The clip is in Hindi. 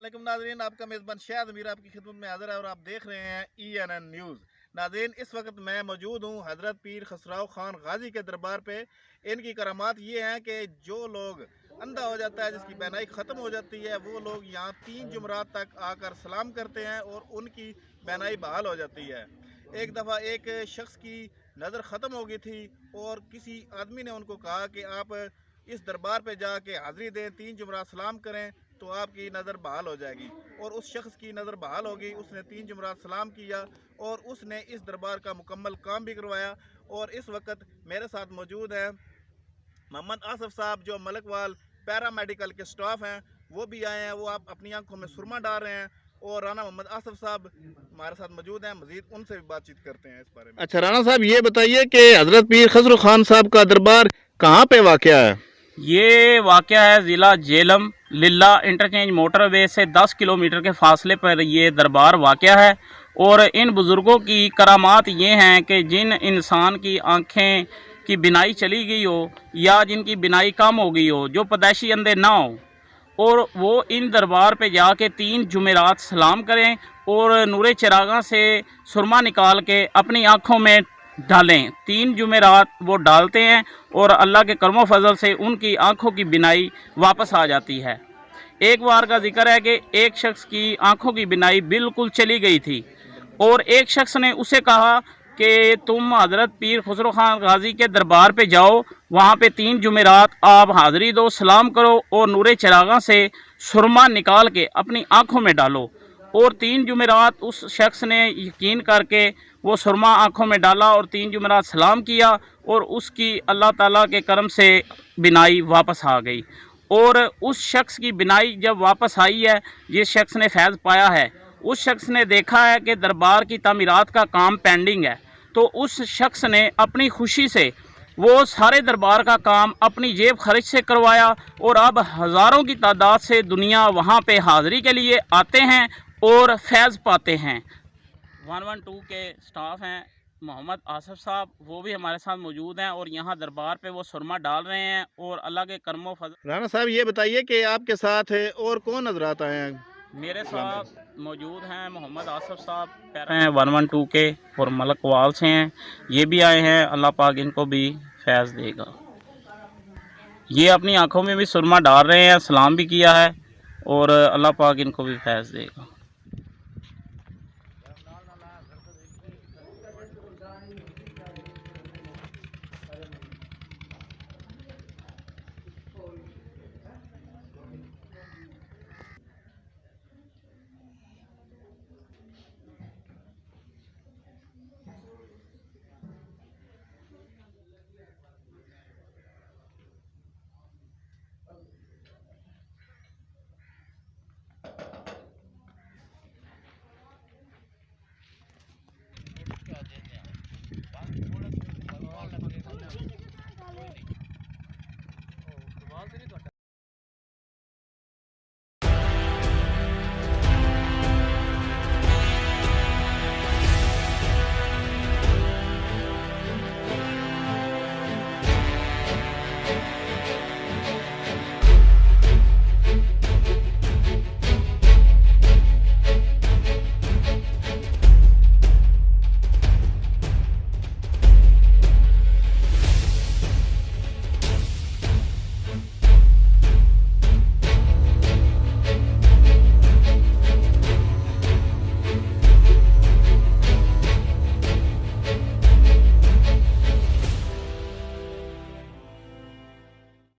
वालेकुम नाज़रीन, आपका मेज़बान शाहिद अमीर आपकी खिदमत में हाज़िर है और आप देख रहे हैं ENN न्यूज़। नाज़रीन, इस वक्त मैं मौजूद हूँ हज़रत पीर खसराव खान गाजी के दरबार पे। इनकी करामात ये हैं कि जो लोग अंधा हो जाता है, जिसकी बीनाई ख़त्म हो जाती है, वो लोग यहाँ 3 जुमरात तक आकर सलाम करते हैं और उनकी बीनाई बहाल हो जाती है। एक दफ़ा एक शख्स की नज़र ख़त्म हो गई थी और किसी आदमी ने उनको कहा कि आप इस दरबार पे जाके हाज़िरी दें, 3 जुमरात सलाम करें तो आपकी नज़र बहाल हो जाएगी। और उस शख्स की नज़र बहाल हो गई, उसने 3 जुमरात सलाम किया और उसने इस दरबार का मुकम्मल काम भी करवाया। और इस वक्त मेरे साथ मौजूद है मोहम्मद आसफ साहब, जो मलकवाल पैरामेडिकल के स्टाफ हैं, वो भी आए हैं। वो आप अपनी आंखों में सुरमा डाल रहे हैं और राना मोहम्मद आसफ साहब हमारे साथ मौजूद हैं। मजीद उनसे भी बातचीत करते हैं इस बारे में। अच्छा राना साहब, ये बताइए कि हज़रत पीर खसरू खान साहब का दरबार कहाँ पे वाक़या है? ये वाक़या है ज़िला झेलम लिल्ला इंटरचेंज मोटरवे से 10 किलोमीटर के फासले पर ये दरबार वाक़या है। और इन बुज़ुर्गों की करामात ये हैं कि जिन इंसान की आँखें की बिनाई चली गई हो या जिनकी बिनाई कम हो गई हो, जो पैदाइशी अंधे ना हो, और वो इन दरबार पे जाके 3 जुमेरात सलाम करें और नूरे चिरागा से सुरमा निकाल के अपनी आँखों में डालें। 3 जुमेरात वो डालते हैं और अल्लाह के करमो फजल से उनकी आंखों की बिनाई वापस आ जाती है। एक बार का जिक्र है कि एक शख्स की आंखों की बिनाई बिल्कुल चली गई थी और एक शख्स ने उसे कहा कि तुम हज़रत पीर खसरू खान गाजी के दरबार पे जाओ, वहाँ पे 3 जुमेरात आप हाज़िरी दो, सलाम करो और नूरे चिरागा से सुरमा निकाल के अपनी आँखों में डालो। और 3 जुमेरात उस शख्स ने यकीन करके वो सुरमा आँखों में डाला और 3 जुमेरात सलाम किया और उसकी अल्लाह ताला के करम से बिनाई वापस आ गई। और उस शख्स की बिनाई जब वापस आई है, जिस शख्स ने फैज़ पाया है, उस शख्स ने देखा है कि दरबार की तामीरात का काम पेंडिंग है, तो उस शख्स ने अपनी खुशी से वो सारे दरबार का काम अपनी जेब खर्च से करवाया और अब हज़ारों की तादाद से दुनिया वहाँ पे हाज़िरी के लिए आते हैं और फैज़ पाते हैं। 112 के स्टाफ हैं मोहम्मद आसफ साहब, वो भी हमारे साथ मौजूद हैं और यहाँ दरबार पे वो सुरमा डाल रहे हैं और अल्लाह के करमो फजल। राना साहब, ये बताइए कि आपके साथ और कौन नजरात आए हैं? मेरे साथ मौजूद हैं मोहम्मद आसफ साहब हैं 112 के और मलकवाल से हैं, ये भी आए हैं। अल्लाह पाक इनको भी फैज़ देगा। ये अपनी आंखों में भी सुरमा डाल रहे हैं, सलाम भी किया है और अल्लाह पाक इनको भी फैज़ देगा।